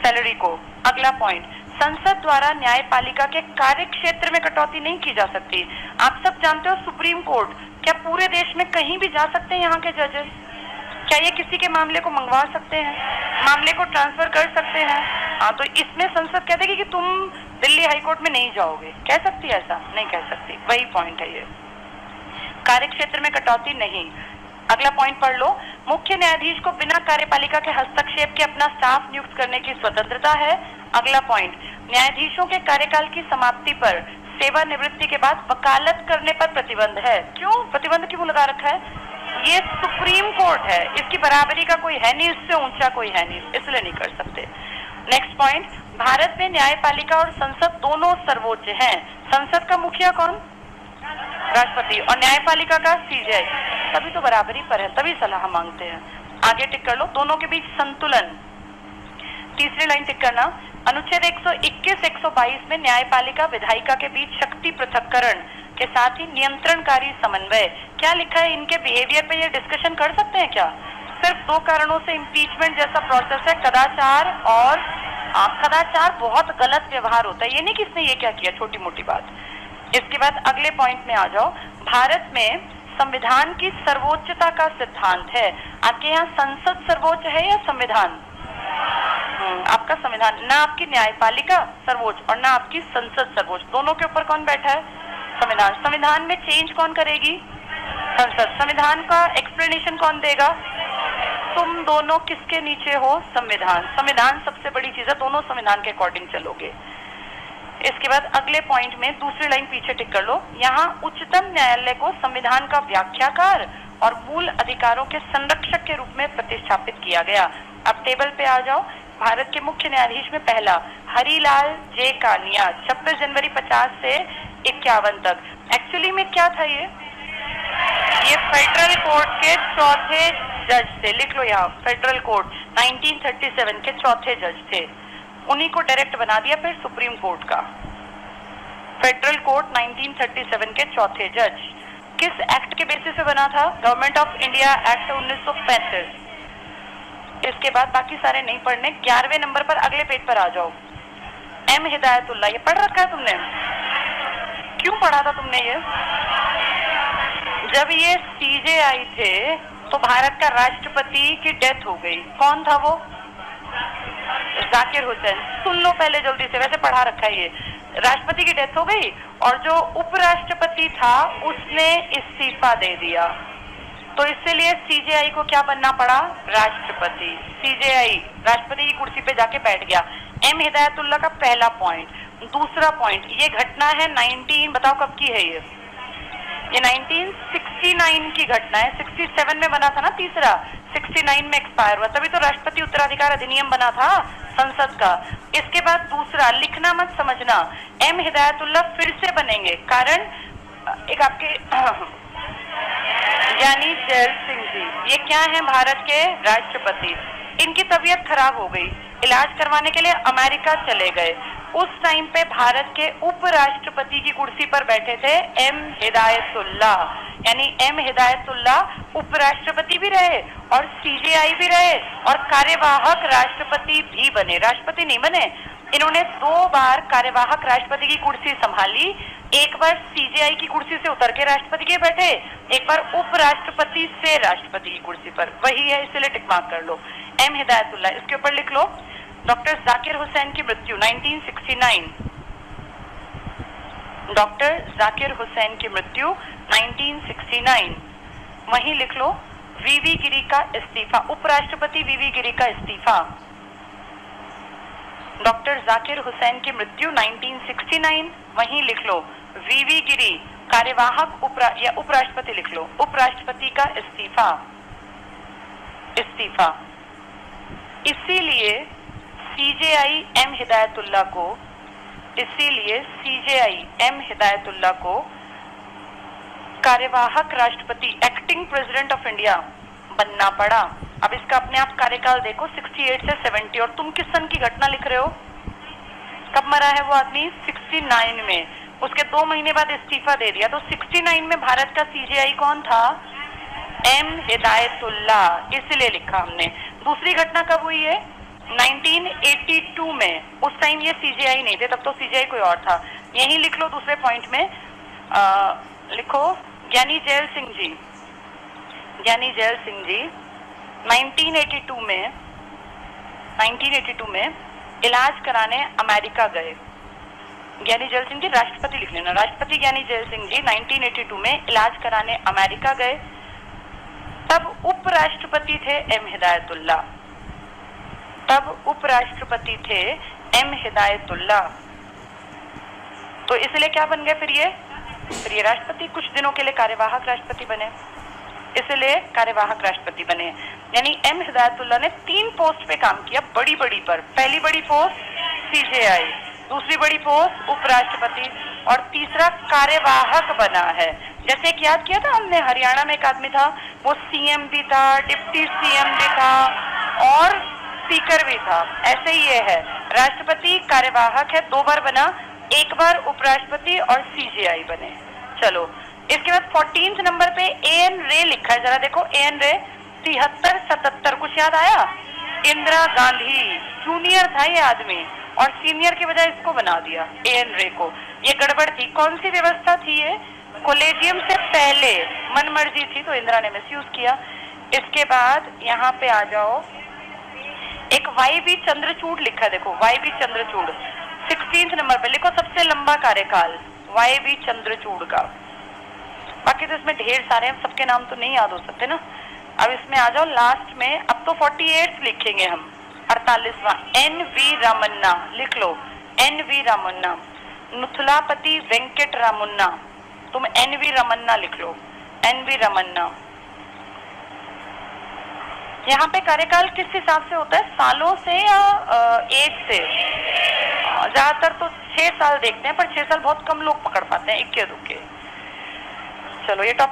सैलरी को। अगला पॉइंट, संसद द्वारा न्यायपालिका के कार्य क्षेत्र में कटौती नहीं की जा सकती। आप सब जानते हो सुप्रीम कोर्ट क्या पूरे देश में कहीं भी जा सकते हैं? यहाँ के जजेस क्या ये किसी के मामले को मंगवा सकते हैं, मामले को ट्रांसफर कर सकते हैं? हाँ, तो इसमें संसद कह देगी कि तुम दिल्ली हाई कोर्ट में नहीं जाओगे। कह सकती है? ऐसा नहीं कह सकती। वही पॉइंट है ये, कार्य क्षेत्र में कटौती नहीं। अगला पॉइंट पढ़ लो, मुख्य न्यायाधीश को बिना कार्यपालिका के हस्तक्षेप के अपना स्टाफ नियुक्त करने की स्वतंत्रता है। अगला पॉइंट, न्यायाधीशों के कार्यकाल की समाप्ति पर सेवानिवृत्ति के बाद वकालत करने पर प्रतिबंध है। क्यों प्रतिबंध क्यों लगा रखा है? ये सुप्रीम कोर्ट है, इसकी बराबरी का कोई है नहीं, इससे ऊंचा कोई है नहीं, इसलिए नहीं कर सकते। नेक्स्ट पॉइंट, भारत में न्यायपालिका और संसद दोनों सर्वोच्च हैं। संसद का मुखिया कौन? राष्ट्रपति, और न्यायपालिका का सीजेआई। तभी तो बराबरी पर है, तभी सलाह मांगते हैं। आगे टिक कर लो, दोनों के बीच संतुलन। तीसरी लाइन टिक करना, अनुच्छेद 121-122 में न्यायपालिका विधायिका के बीच शक्ति पृथक्करण के साथ ही नियंत्रणकारी समन्वय। क्या लिखा है? इनके बिहेवियर पे ये डिस्कशन कर सकते हैं क्या? सिर्फ 2 कारणों से इम्पीचमेंट जैसा प्रोसेस है, कदाचार और कदाचार बहुत गलत व्यवहार होता है। ये नहीं कि इसने ये क्या किया, छोटी मोटी बात। इसके बाद अगले पॉइंट में आ जाओ, भारत में संविधान की सर्वोच्चता का सिद्धांत है। आपके यहाँ संसद सर्वोच्च है या संविधान? आपका संविधान, ना आपकी न्यायपालिका सर्वोच्च और ना आपकी संसद सर्वोच्च। दोनों के ऊपर कौन बैठा है? संविधान। संविधान में चेंज कौन करेगी? संसद। संविधान का एक्सप्लेनेशन कौन देगा? तुम दोनों किसके नीचे हो? संविधान। संविधान सबसे बड़ी चीज है, दोनों संविधान के अकॉर्डिंग चलोगे। इसके बाद अगले पॉइंट में दूसरी लाइन पीछे टिक कर लो, यहाँ उच्चतम न्यायालय को संविधान का व्याख्याकार और मूल अधिकारों के संरक्षक के रूप में प्रतिस्थापित किया गया। अब टेबल पे आ जाओ, भारत के मुख्य न्यायाधीश में पहला हरिलाल जे कानिया, 26 जनवरी 50 से 51 तक। एक्चुअली में क्या था ये फेडरल कोर्ट के चौथे जज थे। लिख लो यहाँ, फेडरल कोर्ट 1937 के चौथे जज थे। उन्हीं को डायरेक्ट बना दिया फिर सुप्रीम कोर्ट का। फेडरल कोर्ट 1937 के चौथे जज। किस एक्ट के बेसिस पे बना था? Government of India act 1935। इसके बाद बाकी सारे नहीं पढ़ने। 11वें नंबर पर अगले पेज पर आ जाओ, एम हिदायतुल्लाह। ये पढ़ रखा है तुमने? क्यों पढ़ा था तुमने ये? जब ये सीजेआई थे तो भारत का राष्ट्रपति की डेथ हो गई। कौन था वो? जाकिर हुसैन। सुन लो पहले जल्दी से, वैसे पढ़ा रखा है ये। राष्ट्रपति की डेथ हो गई और जो उपराष्ट्रपति था उसने इस्तीफा दे दिया, तो इसलिए सीजेआई को क्या बनना पड़ा? राष्ट्रपति। सीजेआई राष्ट्रपति की कुर्सी पे जाके बैठ गया। एम हिदायतुल्लाह का पहला पॉइंट। दूसरा पॉइंट, ये घटना है 19, बताओ कब की है ये 1969 की घटना है। 67 में बना था ना तीसरा, 69 में एक्सपायर हुआ, तभी तो राष्ट्रपति उत्तराधिकार अधिनियम बना था संसद का। इसके बाद दूसरा, लिखना मत समझना, एम हिदायतुल्लाह फिर से बनेंगे, कारण एक आपके यानी जैल सिंह जी, ये क्या है? भारत के राष्ट्रपति। इनकी तबीयत खराब हो गई, इलाज करवाने के लिए अमेरिका चले गए। उस टाइम पे भारत के उपराष्ट्रपति की कुर्सी पर बैठे थे एम हिदायतुल्लाह, यानी एम हिदायतुल्लाह उपराष्ट्रपति भी रहे और सीजेआई भी रहे और कार्यवाहक राष्ट्रपति भी बने। राष्ट्रपति नहीं बने। इन्होंने 2 बार कार्यवाहक राष्ट्रपति की कुर्सी संभाली। एक बार सीजेआई की कुर्सी से उतर के राष्ट्रपति के बैठे, एक बार उपराष्ट्रपति से राष्ट्रपति की कुर्सी पर। वही है, इसलिए टिक मार्क कर लो, एम हिदायतुल्लाह। इसके ऊपर लिख लो, डॉक्टर जाकिर हुसैन की मृत्यु 1969। डॉक्टर जाकिर हुसैन की मृत्यु 1969। वहीं लिख लो, वीवी गिरी का इस्तीफा, उपराष्ट्रपति वीवी गिरी का इस्तीफा। डॉक्टर जाकिर हुसैन की मृत्यु 1969। वहीं लिख लो, वीवी गिरी कार्यवाहक या उपराष्ट्रपति लिख लो, उपराष्ट्रपति का इस्तीफा। इसीलिए CJI M हिदायतुल्लाह को, इसीलिए CJI M हिदायतुल्लाह को कार्यवाहक राष्ट्रपति, एक्टिंग प्रेसिडेंट ऑफ इंडिया बनना पड़ा। अब इसका अपने आप कार्यकाल देखो 68 से 70, और तुम किस सन की घटना लिख रहे हो? कब मरा है वो आदमी? 69 में। उसके 2 महीने बाद इस्तीफा दे दिया। तो 69 में भारत का CJI कौन था? M हिदायतुल्लाह, इसलिए लिखा हमने। दूसरी घटना कब हुई है? 1982 में। उस टाइम ये CJI नहीं थे, तब तो CJI कोई और था। यही लिख लो दूसरे पॉइंट में, लिखो ज्ञानी जैल सिंह जी। ज्ञानी जैल सिंह जी 1982 में इलाज कराने अमेरिका गए। ज्ञानी जैल सिंह जी, राष्ट्रपति लिख लेना, राष्ट्रपति ज्ञानी जैल सिंह जी 1982 में इलाज कराने अमेरिका गए। तब उपराष्ट्रपति थे M हिदायतुल्लाह, तब उपराष्ट्रपति थे M हिदायतुल्लाह। तो इसलिए क्या बन गए फिर ये राष्ट्रपति, कुछ दिनों के लिए कार्यवाहक राष्ट्रपति बने, इसलिए कार्यवाहक राष्ट्रपति बने। यानी M हिदायतुल्लाह ने 3 पोस्ट पे काम किया, बड़ी बड़ी पर। पहली बड़ी पोस्ट CJI, दूसरी बड़ी पोस्ट उपराष्ट्रपति, और तीसरा कार्यवाहक बना है। जैसे कि याद किया था हमने, हरियाणा में एक आदमी था, वो CM भी था, डिप्टी CM भी था और स्पीकर भी था। ऐसे ही ये है, राष्ट्रपति कार्यवाहक है, 2 बार बना, 1 बार उपराष्ट्रपति और CJI बने। चलो, इसके बाद 14th नंबर पे AN रे लिखा है, जरा देखो AN रे 73-77, कुछ याद आया? इंदिरा गांधी, जूनियर था ये आदमी और सीनियर की बजाय इसको बना दिया AN रे को। ये गड़बड़ थी। कौन सी व्यवस्था थी ये? कॉलेजियम से पहले मनमर्जी थी, तो इंदिरा ने मिसयूज किया। इसके बाद यहाँ पे आ जाओ, एक YB चंद्रचूड़ लिखा है, देखो YB चंद्रचूड़ 16th नंबर पे लिखो, सबसे लंबा कार्यकाल YB चंद्रचूड़ का। बाकी तो इसमें ढेर सारे हैं, सबके नाम तो नहीं याद हो सकते ना। अब इसमें आ जाओ लास्ट में, अब तो 48 लिखेंगे हम, 48वां NV रामन्ना लिख लो, NV रामन्ना। नुथलापति वेंकट रामन्ना, तुम NV रमन्ना लिख लो, NV रमन्ना। यहाँ पे कार्यकाल किस हिसाब से होता है? सालों से या एज से? ज्यादातर तो 6 साल देखते हैं, पर 6 साल बहुत कम लोग पकड़ पाते हैं, इक्के दुक्के। चलो ये टॉपिक